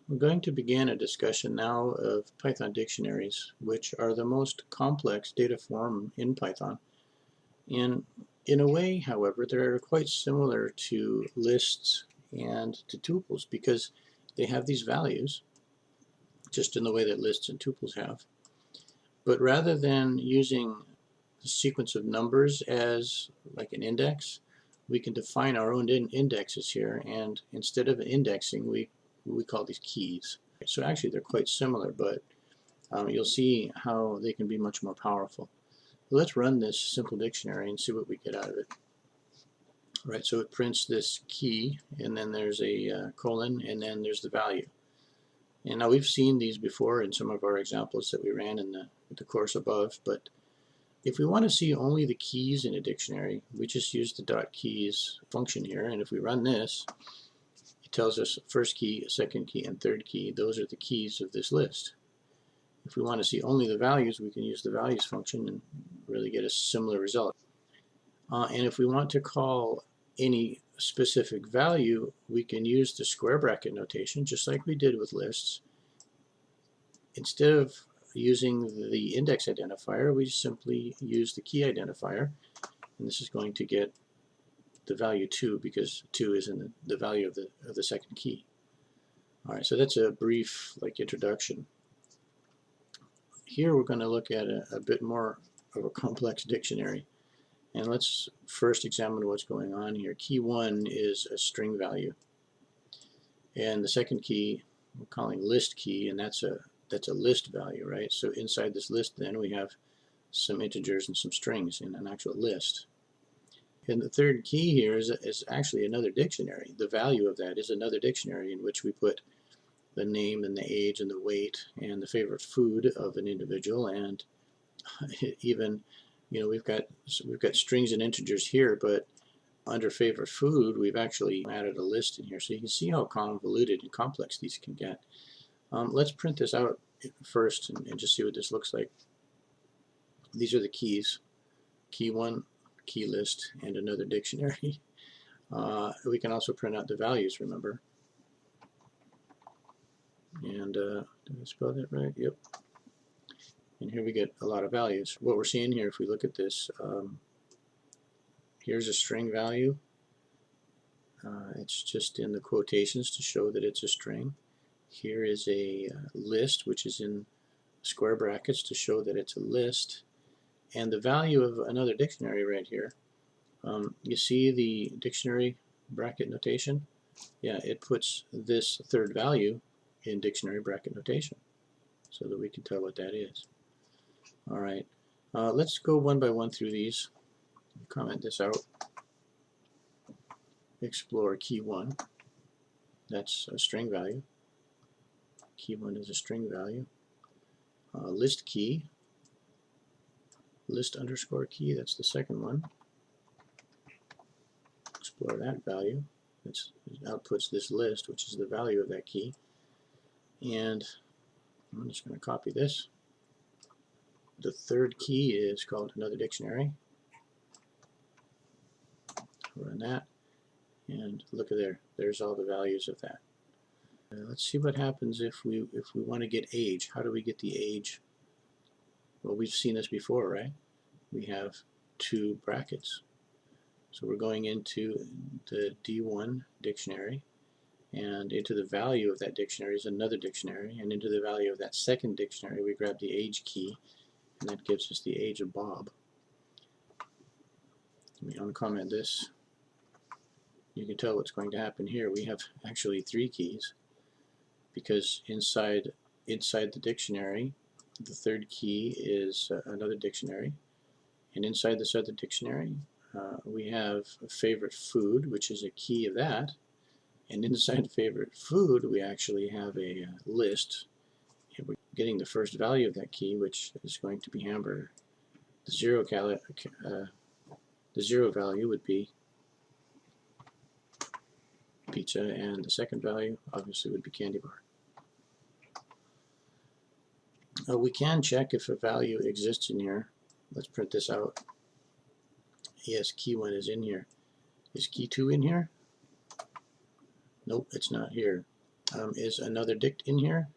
We're going to begin a discussion now of Python dictionaries, which are the most complex data form in Python. And in a way, however, they're quite similar to lists and to tuples because they have these values, just in the way that lists and tuples have. But rather than using the sequence of numbers as like an index, we can define our own indexes here, and instead of indexing, we call these keys. So actually they're quite similar, but you'll see how they can be much more powerful. Let's run this simple dictionary and see what we get out of it. Right, so it prints this key, and then there's a colon, and then there's the value. And now we've seen these before in some of our examples that we ran in the course above, but if we want to see only the keys in a dictionary, we just use the .keys function here, and if we run this, it tells us first key, second key, and third key. Those are the keys of this list. If we want to see only the values, we can use the values function and really get a similar result. And if we want to call any specific value, we can use the square bracket notation, just like we did with lists. Instead of using the index identifier, we simply use the key identifier, and this is going to get the value 2 because 2 is in the value of the second key. All right, so that's a brief introduction. Here we're going to look at a bit more of a complex dictionary, and let's first examine what's going on here. Key 1 is a string value, and the second key we're calling list key, and that's a list value, right? So inside this list then we have some integers and some strings in an actual list. And the third key here is actually another dictionary. The value of that is another dictionary in which we put the name and the age and the weight and the favorite food of an individual, and even we've got strings and integers here, but under favorite food we've actually added a list in here, so you can see how convoluted and complex these can get. Let's print this out first and just see what this looks like. These are the keys: key 1, key list, and another dictionary. We can also print out the values, remember. And did I spell that right? Yep. And here we get a lot of values. What we're seeing here, if we look at this, here's a string value. It's just in the quotations to show that it's a string. Here is a list, which is in square brackets to show that it's a list. And the value of another dictionary right here. You see the dictionary bracket notation? Yeah, it puts this third value in dictionary bracket notation so that we can tell what that is. All right, let's go one by one through these. Comment this out. Explore key 1. That's a string value. Key 1 is a string value. List key. List underscore key, that's the second one. Explore that value. It outputs this list, which is the value of that key. And I'm just going to copy this. The third key is called another dictionary. Run that, and look at there. There's all the values of that. Let's see what happens if we want to get age. How do we get the age? Well, we've seen this before, right? We have two brackets. So we're going into the D1 dictionary, and into the value of that dictionary is another dictionary, and into the value of that second dictionary we grab the age key, and that gives us the age of Bob. Let me uncomment this. You can tell what's going to happen here. We have actually three keys, because inside the dictionary, the third key is another dictionary, and inside this other dictionary we have a favorite food, which is a key of that, and inside favorite food we actually have a list, and we're getting the first value of that key, which is going to be hamburger. The zero value would be pizza, and the second value obviously would be candy bar. We can check if a value exists in here. Let's print this out. Yes, key 1 is in here. Is key 2 in here? Nope, it's not here. Is another dict in here?